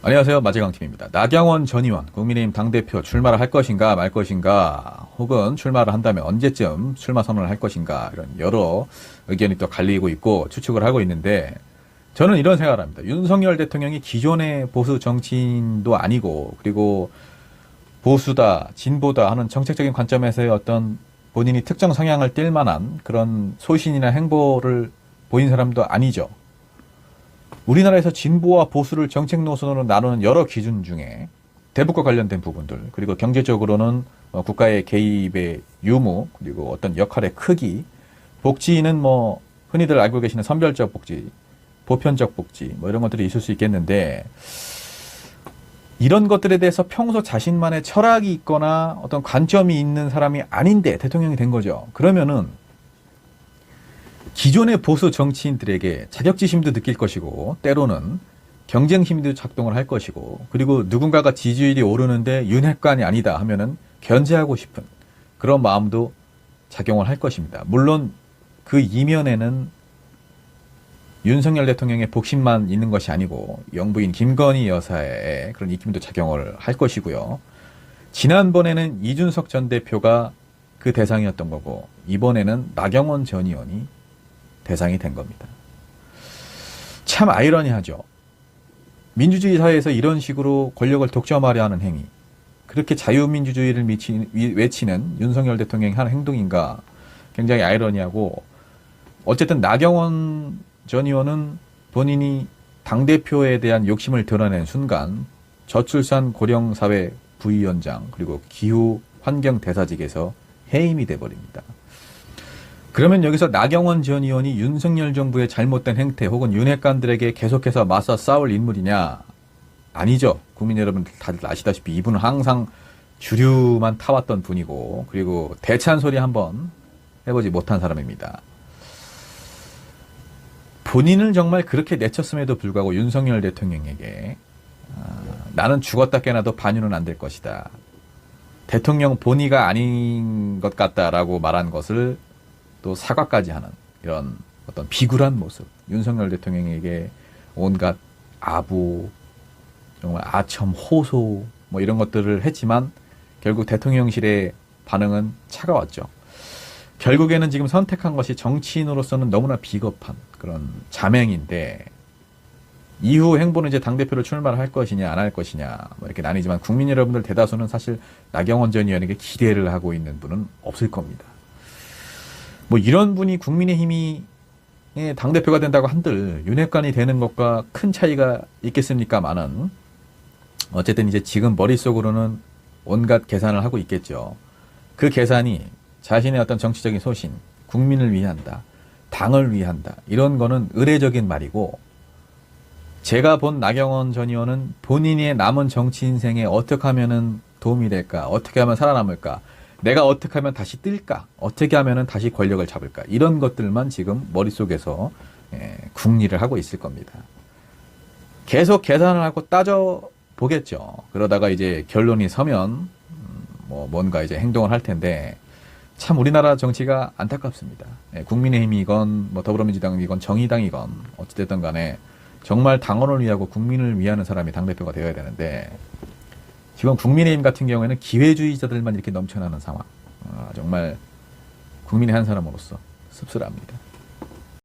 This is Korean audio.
안녕하세요. 마재강팀입니다. 나경원 전 의원, 국민의힘 당대표 출마를 할 것인가 말 것인가, 혹은 출마를 한다면 언제쯤 출마 선언을 할 것인가, 이런 여러 의견이 또 갈리고 있고 추측을 하고 있는데, 저는 이런 생각을 합니다. 윤석열 대통령이 기존의 보수 정치인도 아니고, 그리고 보수다, 진보다 하는 정책적인 관점에서의 어떤 본인이 특정 성향을 띌 만한 그런 소신이나 행보를 보인 사람도 아니죠. 우리나라에서 진보와 보수를 정책 노선으로 나누는 여러 기준 중에 대북과 관련된 부분들, 그리고 경제적으로는 국가의 개입의 유무, 그리고 어떤 역할의 크기, 복지는 뭐 흔히들 알고 계시는 선별적 복지, 보편적 복지, 뭐 이런 것들이 있을 수 있겠는데, 이런 것들에 대해서 평소 자신만의 철학이 있거나 어떤 관점이 있는 사람이 아닌데 대통령이 된 거죠. 그러면은 기존의 보수 정치인들에게 자격지심도 느낄 것이고, 때로는 경쟁심도 작동을 할 것이고, 그리고 누군가가 지지율이 오르는데 윤핵관이 아니다 하면은 견제하고 싶은 그런 마음도 작용을 할 것입니다. 물론 그 이면에는 윤석열 대통령의 복심만 있는 것이 아니고 영부인 김건희 여사의 그런 입김도 작용을 할 것이고요. 지난번에는 이준석 전 대표가 그 대상이었던 거고, 이번에는 나경원 전 의원이 대상이 된 겁니다. 참 아이러니하죠. 민주주의 사회에서 이런 식으로 권력을 독점하려 하는 행위, 그렇게 자유민주주의를 외치는 윤석열 대통령이 하는 행동인가, 굉장히 아이러니하고, 어쨌든 나경원 전 의원은 본인이 당대표에 대한 욕심을 드러낸 순간 저출산 고령사회 부위원장, 그리고 기후환경대사직에서 해임이 돼버립니다. 그러면 여기서 나경원 전 의원이 윤석열 정부의 잘못된 행태 혹은 윤핵관들에게 계속해서 맞서 싸울 인물이냐? 아니죠. 국민 여러분 다들 아시다시피 이분은 항상 주류만 타왔던 분이고, 그리고 대찬 소리 한번 해보지 못한 사람입니다. 본인을 정말 그렇게 내쳤음에도 불구하고 윤석열 대통령에게 나는 죽었다 깨나도 반윤은 안 될 것이다, 대통령 본의가 아닌 것 같다라고 말한 것을 또 사과까지 하는 이런 어떤 비굴한 모습, 윤석열 대통령에게 온갖 아부, 정말 아첨, 호소 뭐 이런 것들을 했지만 결국 대통령실의 반응은 차가웠죠. 결국에는 지금 선택한 것이 정치인으로서는 너무나 비겁한 그런 자맹인데, 이후 행보는 이제 당대표를 출마를 할 것이냐 안 할 것이냐 뭐 이렇게 나뉘지만, 국민 여러분들 대다수는 사실 나경원 전 의원에게 기대를 하고 있는 분은 없을 겁니다. 뭐 이런 분이 국민의힘이 당대표가 된다고 한들 윤핵관이 되는 것과 큰 차이가 있겠습니까마는, 어쨌든 이제 지금 머릿속으로는 온갖 계산을 하고 있겠죠. 그 계산이 자신의 어떤 정치적인 소신, 국민을 위한다, 당을 위한다, 이런 거는 의례적인 말이고, 제가 본 나경원 전 의원은 본인의 남은 정치 인생에 어떻게 하면은 도움이 될까, 어떻게 하면 살아남을까, 내가 어떻게 하면 다시 뜰까, 어떻게 하면 다시 권력을 잡을까, 이런 것들만 지금 머릿속에서 궁리를 하고 있을 겁니다. 계속 계산을 하고 따져보겠죠. 그러다가 이제 결론이 서면 뭔가 이제 행동을 할 텐데, 참 우리나라 정치가 안타깝습니다. 국민의힘이건 뭐 더불어민주당이건 정의당이건 어찌됐든 간에 정말 당원을 위하고 국민을 위하는 사람이 당대표가 되어야 되는데, 지금 국민의힘 같은 경우에는 기회주의자들만 이렇게 넘쳐나는 상황, 정말 국민의 한 사람으로서 씁쓸합니다.